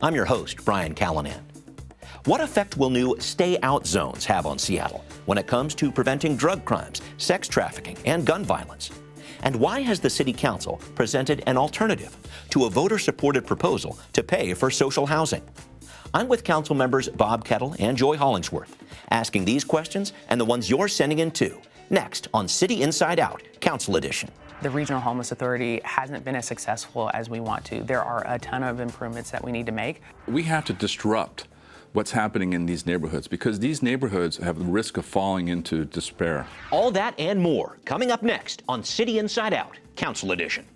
I'm your host, Brian Callanan. What effect will new stay-out zones have on Seattle when it comes to preventing drug crimes, sex trafficking, and gun violence? And why has the City Council presented an alternative to a voter-supported proposal to pay for social housing? I'm with Councilmembers Bob Kettle and Joy Hollingsworth, asking these questions and the ones you're sending in too, next on City Inside Out, Council Edition. The Regional Homeless Authority hasn't been as successful as we want to. There are a ton of improvements that we need to make. We have to disrupt what's happening in these neighborhoods because these neighborhoods have the risk of falling into despair. All that and more coming up next on City Inside Out, Council Edition.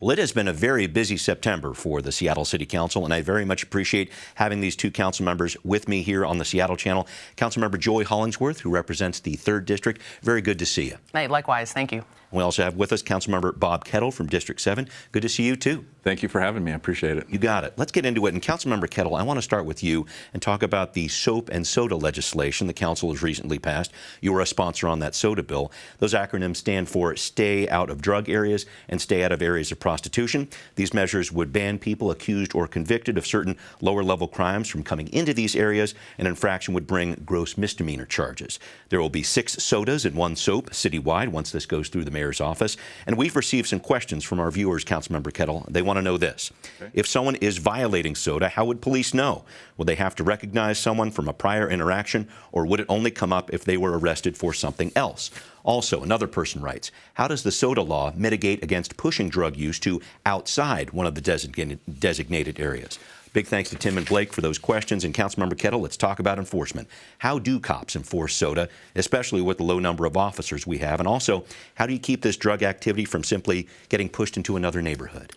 Well, it has been a very busy September for the Seattle City Council, and I very much appreciate having these two council members with me here on the Seattle Channel. Councilmember Joy Hollingsworth, who represents the 3rd District. Very good to see you. Hey, likewise. Thank you. We also have with us Councilmember Bob Kettle from District 7. Good to see you, too. Thank you for having me. I appreciate it. You got it. Let's get into it. And Councilmember Kettle, I want to start with you and talk about the soap and soda legislation the council has recently passed. You were a sponsor on that soda bill. Those acronyms stand for Stay Out of Drug Areas and Stay Out of Areas of Prostitution. These measures would ban people accused or convicted of certain lower-level crimes from coming into these areas. An infraction would bring gross misdemeanor charges. There will be 6 sodas and 1 soap citywide once this goes through the mayor's office. And we've received some questions from our viewers, Councilmember Kettle. They want to know this. Okay. If someone is violating soda, how would police know? Would they have to recognize someone from a prior interaction, or would it only come up if they were arrested for something else? Also, another person writes, how does the soda law mitigate against pushing drug use to outside one of the designated areas? Big thanks to Tim and Blake for those questions. And Councilmember Kettle, let's talk about enforcement. How do cops enforce soda, especially with the low number of officers we have? And also, how do you keep this drug activity from simply getting pushed into another neighborhood?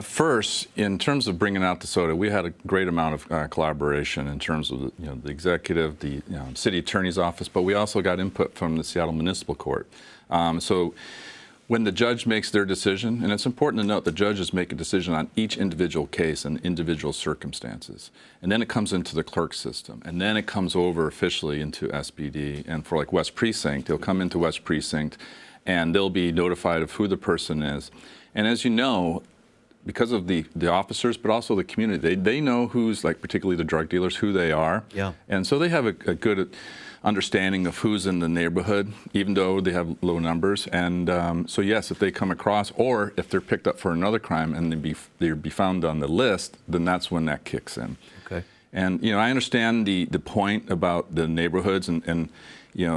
First, in terms of bringing out the soda, we had a great amount of collaboration in terms of the executive, the city attorney's office, but we also got input from the Seattle Municipal Court. So when the judge makes their decision, and it's important to note the judges make a decision on each individual case and individual circumstances, and then it comes into the clerk system, and then it comes over officially into SBD, and for like West Precinct, it'll come into West Precinct, and they'll be notified of who the person is. And as you know, because of the officers, but also the community, they know who's, like particularly the drug dealers, who they are. Yeah. And so they have a good understanding of who's in the neighborhood, even though they have low numbers. And so yes, if they come across, or if they're picked up for another crime and they'd be found on the list, then that's when that kicks in. Okay. And I understand the point about the neighborhoods and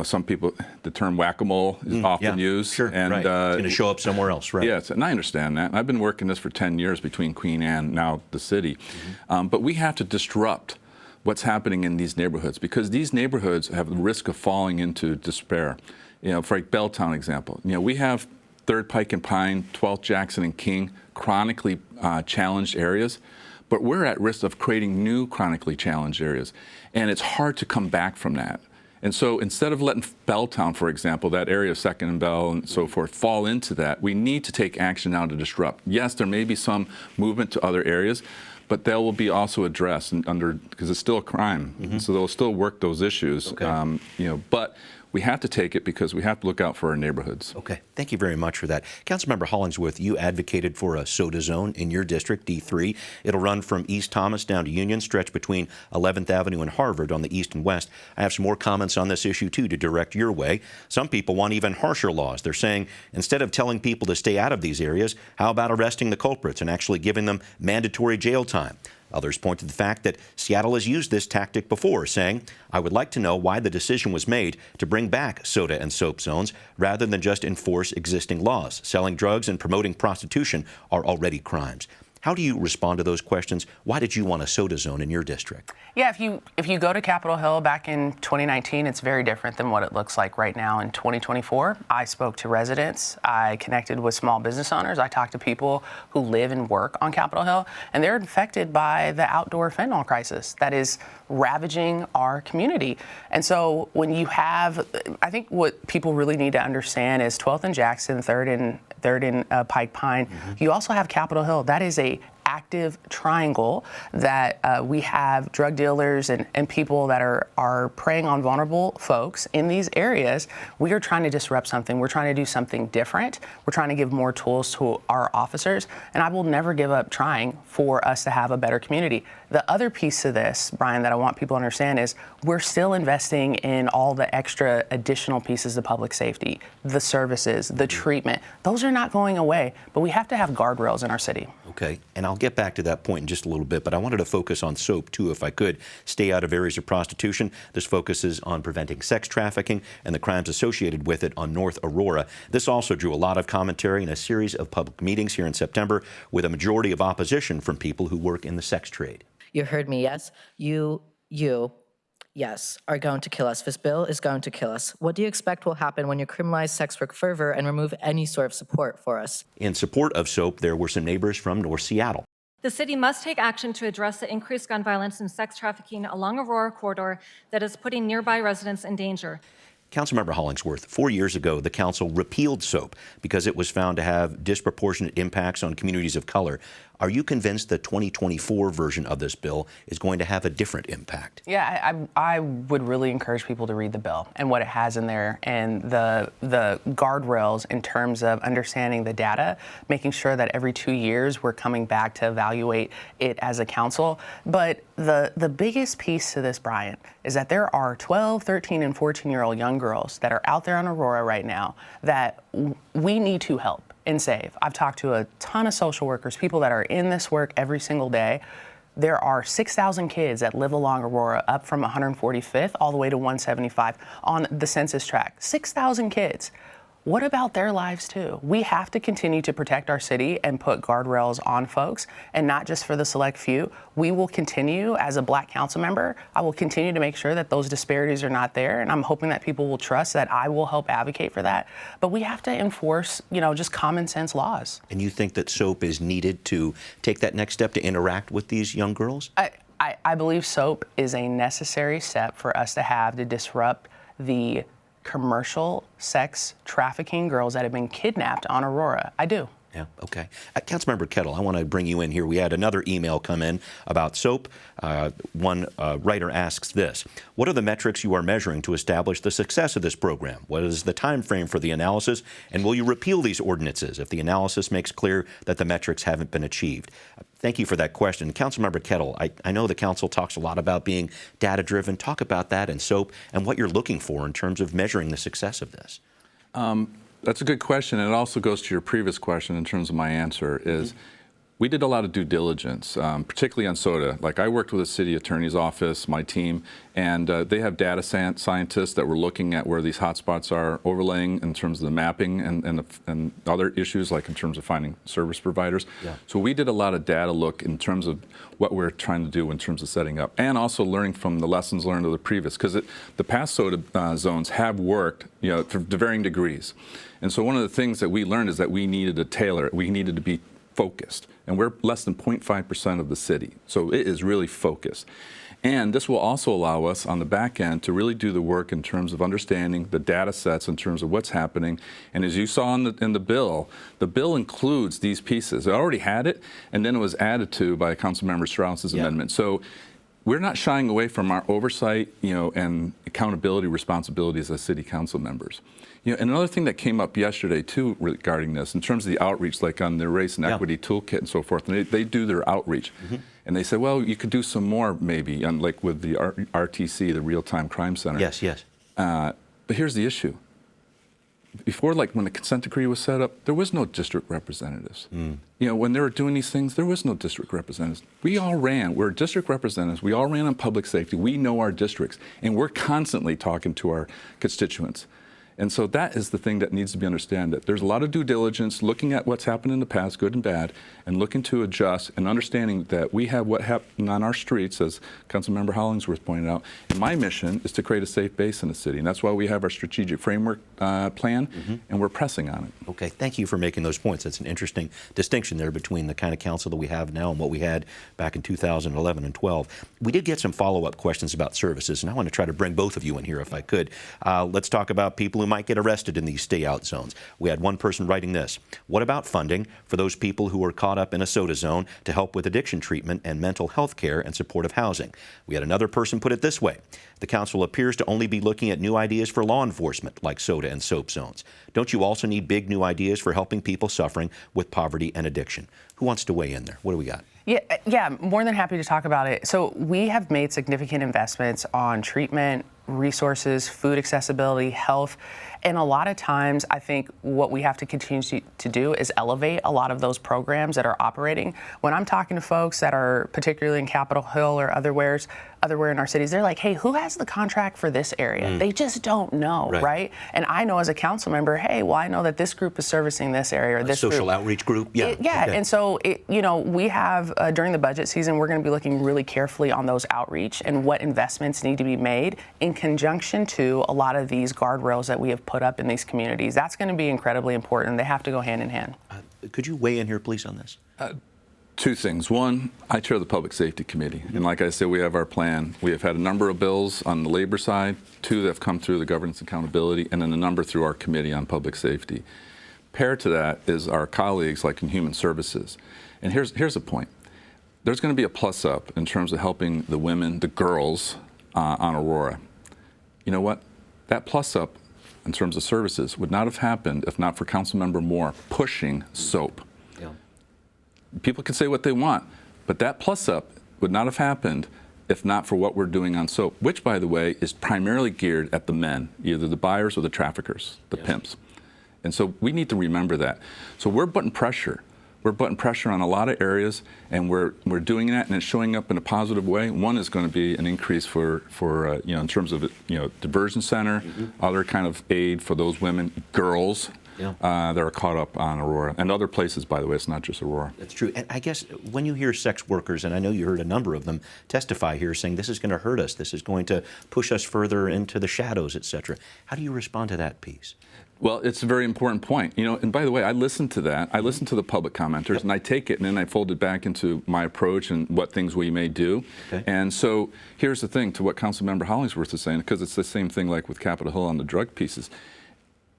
some people, the term whack-a-mole is often used. Sure, and, right. It's going to show up somewhere else, right? Yes, and I understand that. And I've been working this for 10 years between Queen Anne and now the city. Mm-hmm. But we have to disrupt what's happening in these neighborhoods because these neighborhoods have the risk of falling into despair. For like Belltown example, we have 3rd Pike and Pine, 12th Jackson and King, chronically challenged areas. But we're at risk of creating new chronically challenged areas. And it's hard to come back from that. And so instead of letting Belltown, for example, that area of 2nd and Bell and so forth, fall into that, we need to take action now to disrupt. Yes, there may be some movement to other areas, but they will be also addressed because it's still a crime. Mm-hmm. So they'll still work those issues. Okay. But we have to take it because we have to look out for our neighborhoods. Okay, thank you very much for that. Councilmember Hollingsworth, you advocated for a soda zone in your district, D3. It'll run from East Thomas down to Union, stretch between 11th Avenue and Harvard on the east and west. I have some more comments on this issue, too, to direct your way. Some people want even harsher laws. They're saying, instead of telling people to stay out of these areas, how about arresting the culprits and actually giving them mandatory jail time? Others point to the fact that Seattle has used this tactic before, saying, I would like to know why the decision was made to bring back soda and soap zones rather than just enforce existing laws. Selling drugs and promoting prostitution are already crimes. How do you respond to those questions? Why did you want a soda zone in your district? Yeah, if you go to Capitol Hill back in 2019, it's very different than what it looks like right now in 2024. I spoke to residents. I connected with small business owners. I talked to people who live and work on Capitol Hill, and they're infected by the outdoor fentanyl crisis that is ravaging our community. And so when you have, I think what people really need to understand is 12th and Jackson, 3rd and Pike Pine. You also have Capitol Hill. That is a active triangle that we have drug dealers and people that are preying on vulnerable folks in these areas. We are trying to disrupt something. We're trying to do something different. We're trying to give more tools to our officers, and I will never give up trying for us to have a better community. The other piece of this, Brian, that I want people to understand is we're still investing in all the extra additional pieces of public safety, the services, the treatment. Those are not going away, but we have to have guardrails in our city. Okay, and I'll get back to that point in just a little bit, but I wanted to focus on SOAP too, if I could. Stay out of areas of prostitution. This focuses on preventing sex trafficking and the crimes associated with it on North Aurora. This also drew a lot of commentary in a series of public meetings here in September, with a majority of opposition from people who work in the sex trade. You heard me, yes? You, yes, are going to kill us. This bill is going to kill us. What do you expect will happen when you criminalize sex work further and remove any sort of support for us? In support of SOAP, there were some neighbors from North Seattle. The city must take action to address the increased gun violence and sex trafficking along Aurora corridor that is putting nearby residents in danger. Councilmember Hollingsworth, 4 years ago, the council repealed SOAP because it was found to have disproportionate impacts on communities of color. Are you convinced the 2024 version of this bill is going to have a different impact? Yeah, I would really encourage people to read the bill and what it has in there, and the guardrails in terms of understanding the data, making sure that every 2 years we're coming back to evaluate it as a council. But the biggest piece to this, Brian, is that there are 12, 13, and 14-year-old young girls that are out there in Aurora right now that we need to help and save. I've talked to a ton of social workers, people that are in this work every single day. There are 6,000 kids that live along Aurora, up from 145th all the way to 175 on the census tract. 6,000 kids. What about their lives too? We have to continue to protect our city and put guardrails on folks, and not just for the select few. We will continue, as a Black council member, I will continue to make sure that those disparities are not there, and I'm hoping that people will trust that I will help advocate for that. But we have to enforce, just common sense laws. And you think that SOAP is needed to take that next step to interact with these young girls? I believe SOAP is a necessary step for us to have to disrupt the commercial sex trafficking girls that have been kidnapped on Aurora. I do. Yeah, okay. Councilmember Kettle, I want to bring you in here. We had another email come in about SOAP. One writer asks this: what are the metrics you are measuring to establish the success of this program? What is the time frame for the analysis? And will you repeal these ordinances if the analysis makes clear that the metrics haven't been achieved? Thank you for that question. Councilmember Kettle, I know the council talks a lot about being data-driven. Talk about that and SOAP and what you're looking for in terms of measuring the success of this. That's a good question, and it also goes to your previous question in terms of my answer is we did a lot of due diligence, particularly on soda. Like, I worked with the city attorney's office, my team, and they have data scientists that were looking at where these hotspots are, overlaying in terms of the mapping and other issues, like in terms of finding service providers. Yeah. So we did a lot of data look in terms of what we're trying to do in terms of setting up, and also learning from the lessons learned of the previous, because the past soda zones have worked, to varying degrees. And so one of the things that we learned is that we needed to tailor it. We needed to be focused, and we're less than 0.5% of the city, so it is really focused. And this will also allow us on the back end to really do the work in terms of understanding the data sets in terms of what's happening. And as you saw in the bill includes these pieces. It already had it, and then it was added to by Councilmember Strauss's amendment. So we're not shying away from our oversight, and accountability responsibilities as city council members. And another thing that came up yesterday too regarding this, in terms of the outreach, like on the race and equity toolkit and so forth, and they do their outreach, and they say, well, you could do some more maybe, like with the RTC, the Real-Time Crime Center. Yes, yes. But here's the issue. Before, like when the consent decree was set up, there was no district representatives. When they were doing these things, there was no district representatives. We all ran. We're district representatives. We all ran on public safety. We know our districts, and we're constantly talking to our constituents. And so that is the thing that needs to be understood, that there's a lot of due diligence, looking at what's happened in the past, good and bad, and looking to adjust and understanding that we have what happened on our streets, as Councilmember Hollingsworth pointed out. And my mission is to create a safe base in the city. And that's why we have our strategic framework plan, and we're pressing on it. Okay, thank you for making those points. That's an interesting distinction there between the kind of council that we have now and what we had back in 2011 and 12. We did get some follow-up questions about services, and I want to try to bring both of you in here if I could. Let's talk about people who might get arrested in these stay-out zones. We had one person writing this: what about funding for those people who are caught up in a soda zone to help with addiction treatment and mental health care and supportive housing? We had another person put it this way: the council appears to only be looking at new ideas for law enforcement, like soda and soap zones. Don't you also need big new ideas for helping people suffering with poverty and addiction? Who wants to weigh in there? What do we got? Yeah, more than happy to talk about it. So we have made significant investments on treatment, resources, food accessibility, health. And a lot of times, I think what we have to continue to do is elevate a lot of those programs that are operating. When I'm talking to folks that are particularly in Capitol Hill or otherwhere in our cities, they're like, hey, who has the contract for this area? They just don't know, right? And I know as a council member, hey, well, I know that this group is servicing this area or this social outreach group? Yeah. Okay. And so, we have, during the budget season, we're going to be looking really carefully on those outreach and what investments need to be made in conjunction to a lot of these guardrails that we have put up in these communities. That's going to be incredibly important. They have to go hand in hand. Could you weigh in here, please, on this? Two things. One, I chair the Public Safety Committee. And like I said, we have our plan. We have had a number of bills on the labor side, 2 that have come through the Governance Accountability, and then a number through our Committee on Public Safety. Paired to that is our colleagues like in Human Services. And here's the point. There's going to be a plus up in terms of helping the women, the girls on Aurora. You know what? That plus up in terms of services would not have happened if not for Councilmember Moore pushing SOAP. Yeah. People can say what they want, but that plus up would not have happened if not for what we're doing on SOAP, which, by the way, is primarily geared at the men, either the buyers or the traffickers, the pimps. And so we need to remember that. So we're putting pressure. We're putting pressure on a lot of areas, and we're doing that, and it's showing up in a positive way. One is going to be an increase for in terms of diversion center, other kind of aid for those women, girls that are caught up on Aurora, and other places. By the way, it's not just Aurora. That's true. And I guess when you hear sex workers, and I know you heard a number of them testify here, saying this is going to hurt us, this is going to push us further into the shadows, etc. How do you respond to that piece? Well, it's a very important point. And by the way, I listen to that. I listen to the public commenters, and I take it, and then I fold it back into my approach and what things we may do. Okay. And so here's the thing to what Councilmember Hollingsworth is saying, because it's the same thing like with Capitol Hill on the drug pieces.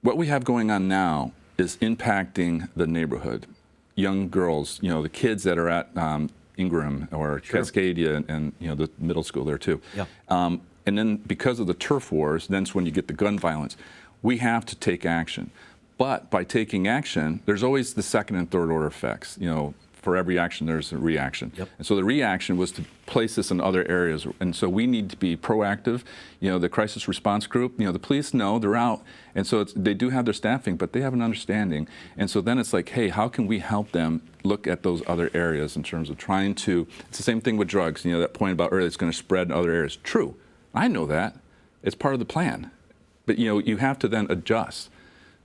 What we have going on now is impacting the neighborhood. Young girls, the kids that are at Ingram or Cascadia and the middle school there too. Yeah. And then because of the turf wars, that's when you get the gun violence. We have to take action. But by taking action, there's always the second and third order effects. For every action, there's a reaction. Yep. And so the reaction was to place this in other areas. And so we need to be proactive. The crisis response group, the police know they're out. And so they do have their staffing, but they have an understanding. And so then it's like, hey, how can we help them look at those other areas in terms of trying to, it's the same thing with drugs. That point about earlier, it's going to spread in other areas. True. I know that. It's part of the plan. But you have to then adjust.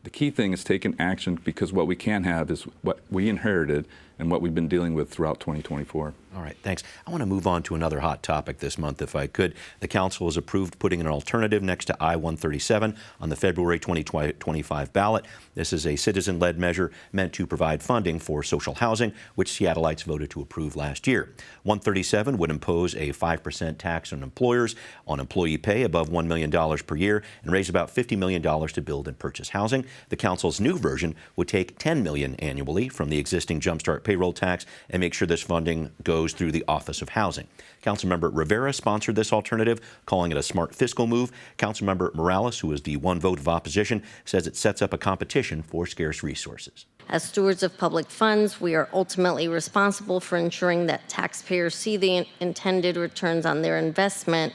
The key thing is taking action, because what we can have is what we inherited and what we've been dealing with throughout 2024. All right, thanks. I want to move on to another hot topic this month, if I could. The council has approved putting an alternative next to I-137 on the February 2025 ballot. This is a citizen-led measure meant to provide funding for social housing, which Seattleites voted to approve last year. 137 would impose a 5% tax on employers on employee pay above $1 million per year and raise about $50 million to build and purchase housing. The council's new version would take $10 million annually from the existing Jumpstart payroll tax and make sure this funding goes through the Office of Housing. Councilmember Rivera sponsored this alternative, calling it a smart fiscal move. Councilmember Morales, who is the one vote of opposition, says it sets up a competition for scarce resources. As stewards of public funds, we are ultimately responsible for ensuring that taxpayers see the intended returns on their investment.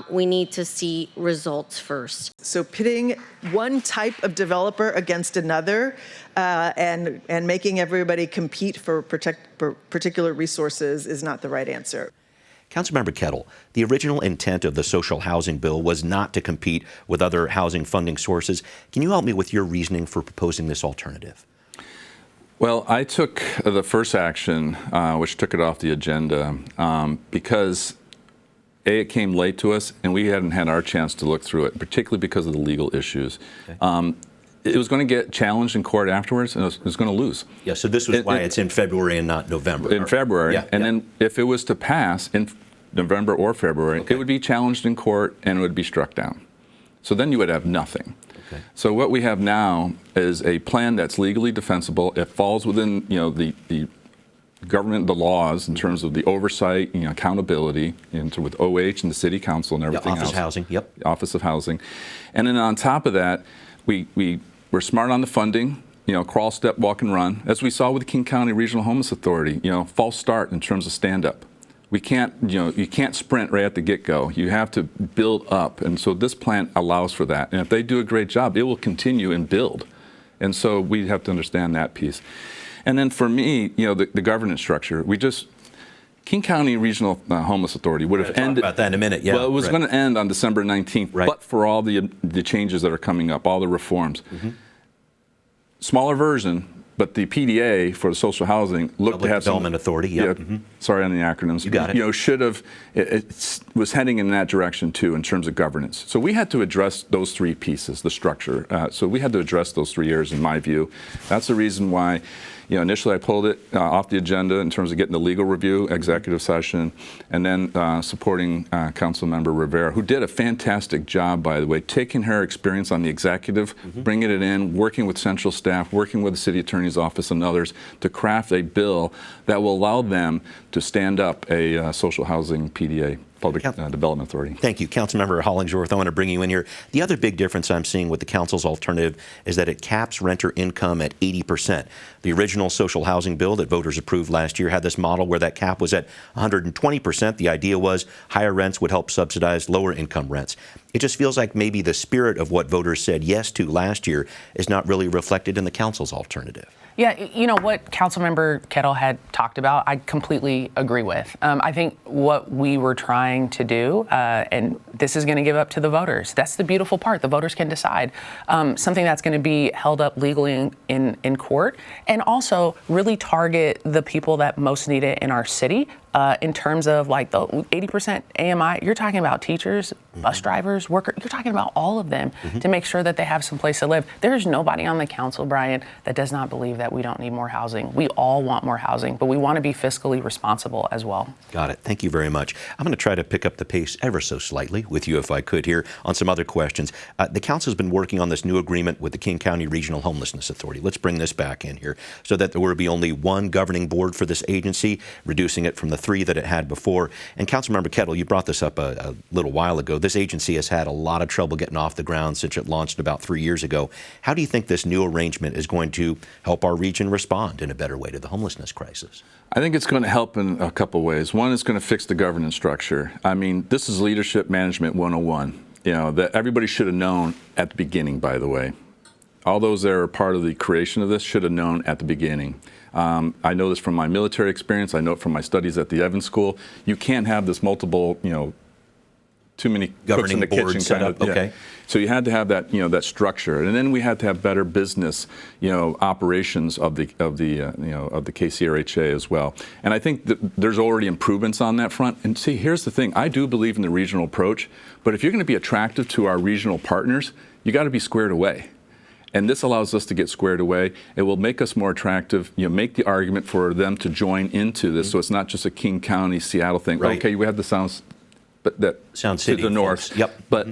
We need to see results first. So pitting one type of developer against another and making everybody compete for particular resources is not the right answer. Councilmember Kettle, the original intent of the social housing bill was not to compete with other housing funding sources. Can you help me with your reasoning for proposing this alternative? Well, I took the first action, which took it off the agenda, because A, it came late to us, and we hadn't had our chance to look through it, particularly because of the legal issues. Okay. It was going to get challenged in court afterwards, and it was going to lose. Yeah, so this was why it's in February and not November. In February, yeah, and then if it was to pass in November or February, it would be challenged in court and it would be struck down. So then you would have nothing. Okay. So what we have now is a plan that's legally defensible. It falls within, the government, the laws in terms of the oversight, accountability, with OH and the city council and everything else. Office of Housing, yep. Office of Housing. And then on top of that, we're smart on the funding, crawl, step, walk, and run. As we saw with the King County Regional Homeless Authority, false start in terms of stand-up. We can't, you can't sprint right at the get-go. You have to build up. And so this plan allows for that. And if they do a great job, it will continue and build. And so we have to understand that piece. And then for me, the governance structure, King County Regional Homeless Authority would have ended. Talk about that in a minute, yeah. Well, it was going to end on December 19th, but for all the changes that are coming up, all the reforms. Mm-hmm. Smaller version, but the PDA for the social housing looked to have Development Authority, yeah. Mm-hmm. Sorry on the acronyms. You got it. Should have, it was heading in that direction too in terms of governance. So we had to address those three pieces, the structure. So we had to address those 3 areas in my view. That's the reason why initially I pulled it off the agenda in terms of getting the legal review, executive session, and then supporting Councilmember Rivera, who did a fantastic job, by the way, taking her experience on the executive, bringing it in, working with central staff, working with the city attorney's office and others to craft a bill that will allow them to stand up a social housing PDA. Public Development Authority. Thank you. Councilmember Hollingsworth, I want to bring you in here. The other big difference I'm seeing with the council's alternative is that it caps renter income at 80%. The original social housing bill that voters approved last year had this model where that cap was at 120%. The idea was higher rents would help subsidize lower income rents. It just feels like maybe the spirit of what voters said yes to last year is not really reflected in the council's alternative. Yeah, what Councilmember Kettle had talked about, I completely agree with. I think what we were trying to do, and this is going to give up to the voters. That's the beautiful part. The voters can decide. Something that's going to be held up legally in court, and also really target the people that most need it in our city. In terms of like the 80% AMI, you're talking about teachers, bus drivers, workers, you're talking about all of them to make sure that they have some place to live. There's nobody on the council, Brian, that does not believe that we don't need more housing. We all want more housing, but we want to be fiscally responsible as well. Got it. Thank you very much. I'm going to try to pick up the pace ever so slightly with you, if I could, here on some other questions. The council has been working on this new agreement with the King County Regional Homelessness Authority. Let's bring this back in here so that there will be only one governing board for this agency, reducing it from the 3 that it had before. And Councilmember Kettle, you brought this up a little while ago. This agency has had a lot of trouble getting off the ground since it launched about 3 years ago. How do you think this new arrangement is going to help our region respond in a better way to the homelessness crisis? I think it's going to help in a couple ways. One is going to fix the governance structure. I mean, this is leadership management 101. That everybody should have known at the beginning, by the way. All those that are part of the creation of this should have known at the beginning. I know this from my military experience. I know it from my studies at the Evans School. You can't have this multiple, too many cooks in the kitchen kind of. Okay. Yeah. So you had to have that, that structure, and then we had to have better business, operations of the KCRHA as well. And I think that there's already improvements on that front. And see, here's the thing: I do believe in the regional approach, but if you're going to be attractive to our regional partners, you got to be squared away. And this allows us to get squared away. It will make us more attractive, make the argument for them to join into this, so it's not just a King County, Seattle thing. Right. Okay, we have the Sound City to the north. Yep. But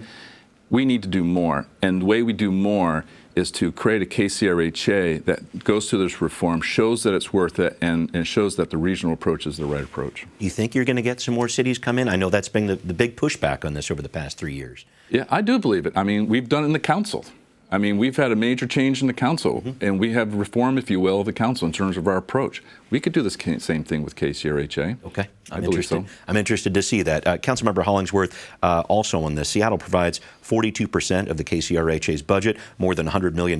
we need to do more. And the way we do more is to create a KCRHA that goes through this reform, shows that it's worth it, and shows that the regional approach is the right approach. Do you think you're going to get some more cities come in? I know that's been the big pushback on this over the past 3 years. Yeah, I do believe it. I mean, we've done it in the council. I mean, we've had a major change in the council, and we have reform, if you will, of the council in terms of our approach. We could do the same thing with KCRHA. Okay. I believe so. I'm interested to see that. Councilmember Hollingsworth, also on this, Seattle provides 42% of the KCRHA's budget, more than $100 million.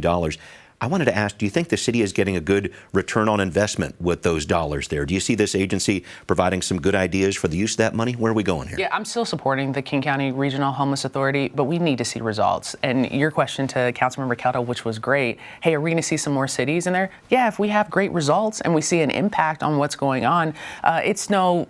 I wanted to ask, do you think the city is getting a good return on investment with those dollars there? Do you see this agency providing some good ideas for the use of that money? Where are we going here? Yeah, I'm still supporting the King County Regional Homeless Authority, but we need to see results. And your question to Councilmember Kettle, which was great, hey, are we going to see some more cities in there? Yeah, if we have great results and we see an impact on what's going on, it's no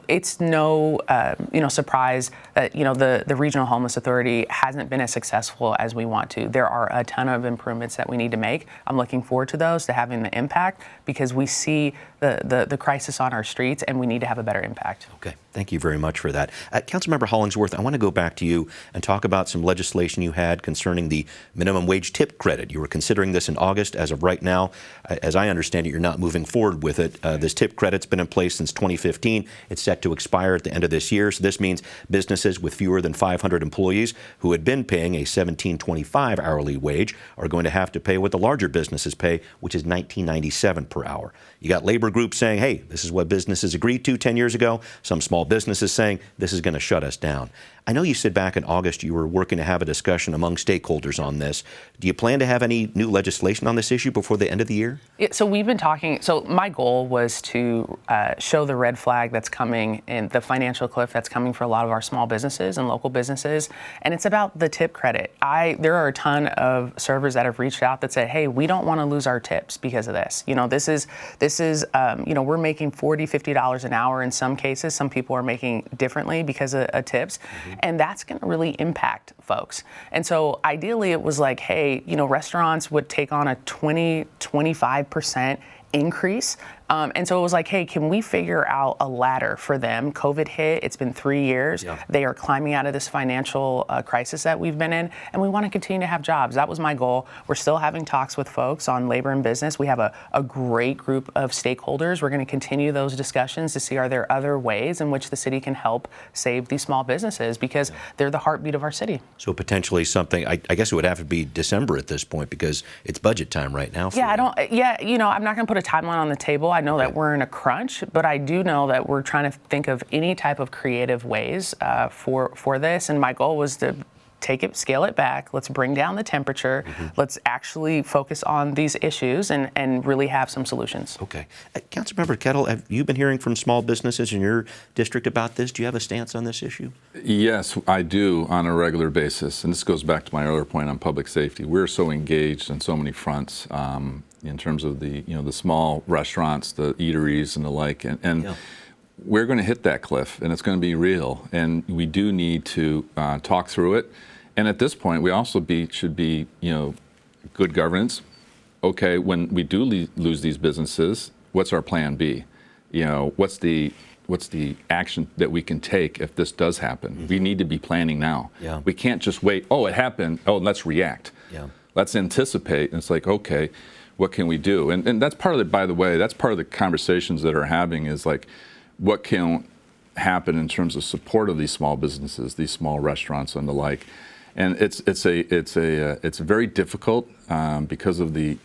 surprise that the Regional Homeless Authority hasn't been as successful as we want to. There are a ton of improvements that we need to make. I'm looking forward to those, to having the impact, because we see the crisis on our streets and we need to have a better impact. Okay, thank you very much for that. Councilmember Hollingsworth, I want to go back to you and talk about some legislation you had concerning the minimum wage tip credit. You were considering this in August. As of right now, as I understand it, you're not moving forward with it. This tip credit's been in place since 2015. It's set to expire at the end of this year. So this means businesses with fewer than 500 employees who had been paying a $17.25 hourly wage are going to have to pay what the larger businesses pay, which is $19.97 per hour. You got labor groups saying, hey, this is what businesses agreed to 10 years ago. Some small businesses saying this is going to shut us down. I know you said back in August you were working to have a discussion among stakeholders on this. Do you plan to have any new legislation on this issue before the end of the year? Yeah, so we've been talking. So my goal was to show the red flag that's coming and the financial cliff that's coming for a lot of our small businesses and local businesses. And it's about the tip credit. There are a ton of servers that have reached out that said, hey, we don't want to lose our tips because of this. This is we're making $40, $50 an hour in some cases. Some people are making differently because of tips. Mm-hmm. And that's going to really impact folks. And so ideally it was like, hey, restaurants would take on a 25% increase. And so it was like, hey, can we figure out a ladder for them? COVID hit. It's been 3 years. Yeah. They are climbing out of this financial crisis that we've been in, and we want to continue to have jobs. That was my goal. We're still having talks with folks on labor and business. We have a great group of stakeholders. We're going to continue those discussions to see, are there other ways in which the city can help save these small businesses, because they're the heartbeat of our city. So potentially something, I guess it would have to be December at this point, because it's budget time right now. I'm not going to put a timeline on the table. I know that we're in a crunch, but I do know that we're trying to think of any type of creative ways for this. And my goal was to scale it back. Let's bring down the temperature. Mm-hmm. Let's actually focus on these issues and really have some solutions. Okay. Councilmember Kettle, have you been hearing from small businesses in your district about this? Do you have a stance on this issue? Yes, I do, on a regular basis. And this goes back to my earlier point on public safety. We're so engaged on so many fronts in terms of the small restaurants, the eateries and the like. And we're going to hit that cliff, and it's going to be real. And we do need to talk through it. And at this point, we also should be good governance. Okay, when we do lose these businesses, what's our plan B? What's the action that we can take if this does happen? Mm-hmm. We need to be planning now. Yeah. We can't just wait. Oh, it happened. Oh, let's react. Yeah. Let's anticipate. And it's like, okay, what can we do? And that's part of it, by the way, that's part of the conversations that are having is like, what can happen in terms of support of these small businesses, these small restaurants and the like. And it's very difficult because of the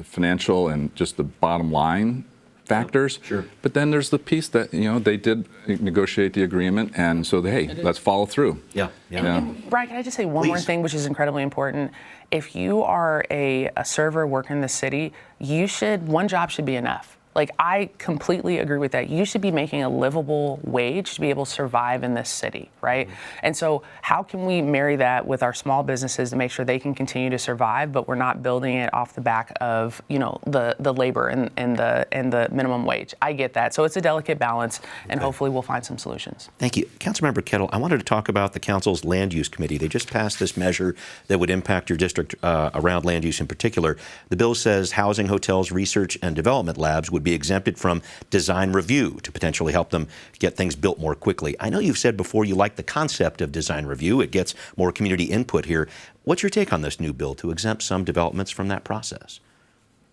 financial and just the bottom line factors. Sure. But then there's the piece that they did negotiate the agreement, and so let's follow through. Yeah. And Brian, can I just say one more thing, which is incredibly important? If you are a server working in the city, one job should be enough. Like, I completely agree with that. You should be making a livable wage to be able to survive in this city, right? Mm-hmm. And so how can we marry that with our small businesses to make sure they can continue to survive, but we're not building it off the back of, the labor and the minimum wage? I get that. So it's a delicate balance, and hopefully we'll find some solutions. Thank you. Councilmember Kettle, I wanted to talk about the council's land use committee. They just passed this measure that would impact your district around land use in particular. The bill says housing, hotels, research, and development labs would be exempted from design review to potentially help them get things built more quickly. I know you've said before you like the concept of design review. It gets more community input here. What's your take on this new bill to exempt some developments from that process?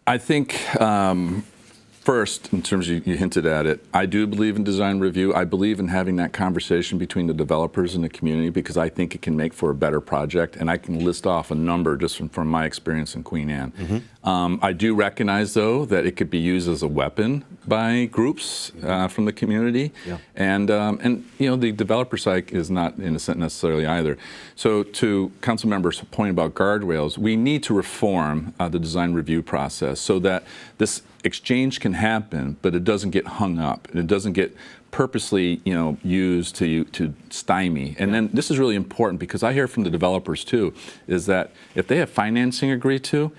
I think First, in terms of, you hinted at it, I do believe in design review. I believe in having that conversation between the developers and the community because I think it can make for a better project. And I can list off a number just from my experience in Queen Anne. I do recognize, though, that it could be used as a weapon by groups from the community. And the developer side is not innocent necessarily either. So to Councilmember's point about guardrails, we need to reform the design review process so that this exchange can happen, but it doesn't get hung up, and it doesn't get purposely, used to stymie. And then this is really important because I hear from the developers too, is that if they have financing agreed to,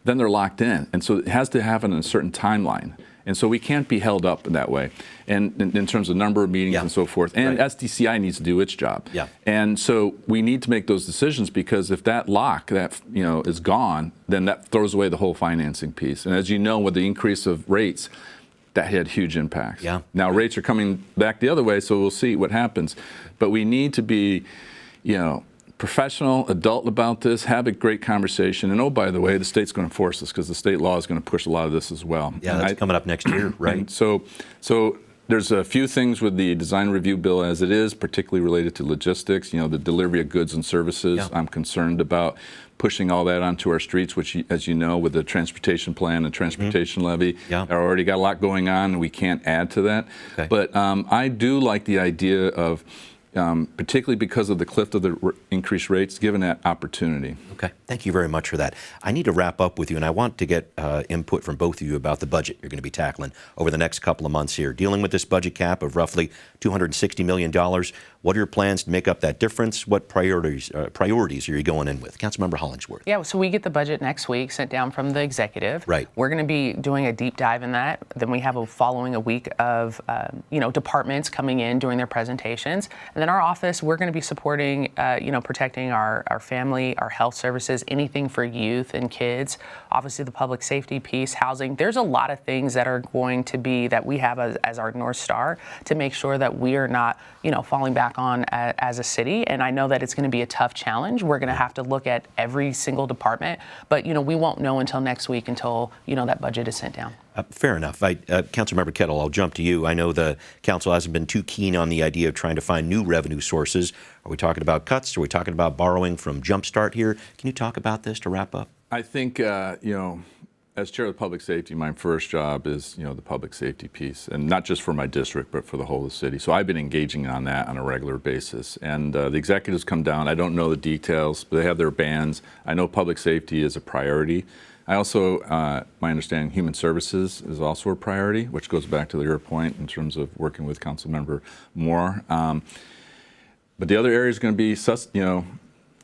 then they're locked in, and so it has to happen in a certain timeline. And so we can't be held up in that way, and in terms of number of meetings and so forth. And SDCI needs to do its job. And so we need to make those decisions because if that lock is gone, then that throws away the whole financing piece. And as you know, with the increase of rates, that had huge impacts. Now rates are coming back the other way, so we'll see what happens. But we need to be, professional, adult about this, have a great conversation. And oh, by the way, the state's going to force this because the state law is going to push a lot of this as well. That's coming up next year, right? So there's a few things with the design review bill as it is, particularly related to logistics, the delivery of goods and services. I'm concerned about pushing all that onto our streets, which, as you know, with the transportation plan and transportation levy, already got a lot going on, and we can't add to that. But I do like the idea of particularly because of the cliff of the increased rates, given that opportunity. Okay, thank you very much for that. I need to wrap up with you, and I want to get input from both of you about the budget you're going to be tackling over the next couple of months here. Dealing with this budget cap of roughly $260 million, what are your plans to make up that difference? What priorities are you going in with? Councilmember Hollingsworth. Yeah, so we get the budget next week sent down from the executive. Right. We're going to be doing a deep dive in that. Then we have following a week of departments coming in doing their presentations. And then our office, we're going to be supporting, protecting our family, our health services, anything for youth and kids. Obviously, the public safety piece, housing. There's a lot of things that are going to be that we have as our North Star to make sure that we are not, falling back on as a city. And I know that it's going to be a tough challenge. We're going to have to look at every single department, but we won't know until next week until that budget is sent down. Fair enough. Councilmember Kettle, I'll jump to you. I know the council hasn't been too keen on the idea of trying to find new revenue sources. Are we talking about cuts? Are we talking about borrowing from Jumpstart here? Can you talk about this to wrap up? I think, as chair of the public safety, my first job is, the public safety piece, and not just for my district, but for the whole of the city. So I've been engaging on that on a regular basis. And the executives come down. I don't know the details, but they have their bands. I know public safety is a priority. I also, my understanding, human services is also a priority, which goes back to your point in terms of working with Councilmember Moore. But the other area is going to be,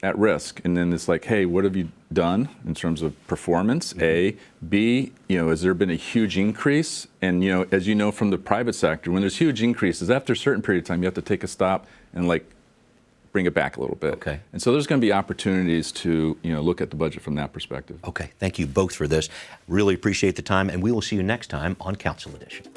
at risk. And then it's like, hey, what have you done in terms of performance? A. B, has there been a huge increase? And, as you know from the private sector, when there's huge increases, after a certain period of time, you have to take a stop and bring it back a little bit. Okay. And so there's going to be opportunities to, look at the budget from that perspective. Okay. Thank you both for this. Really appreciate the time, and we will see you next time on Council Edition.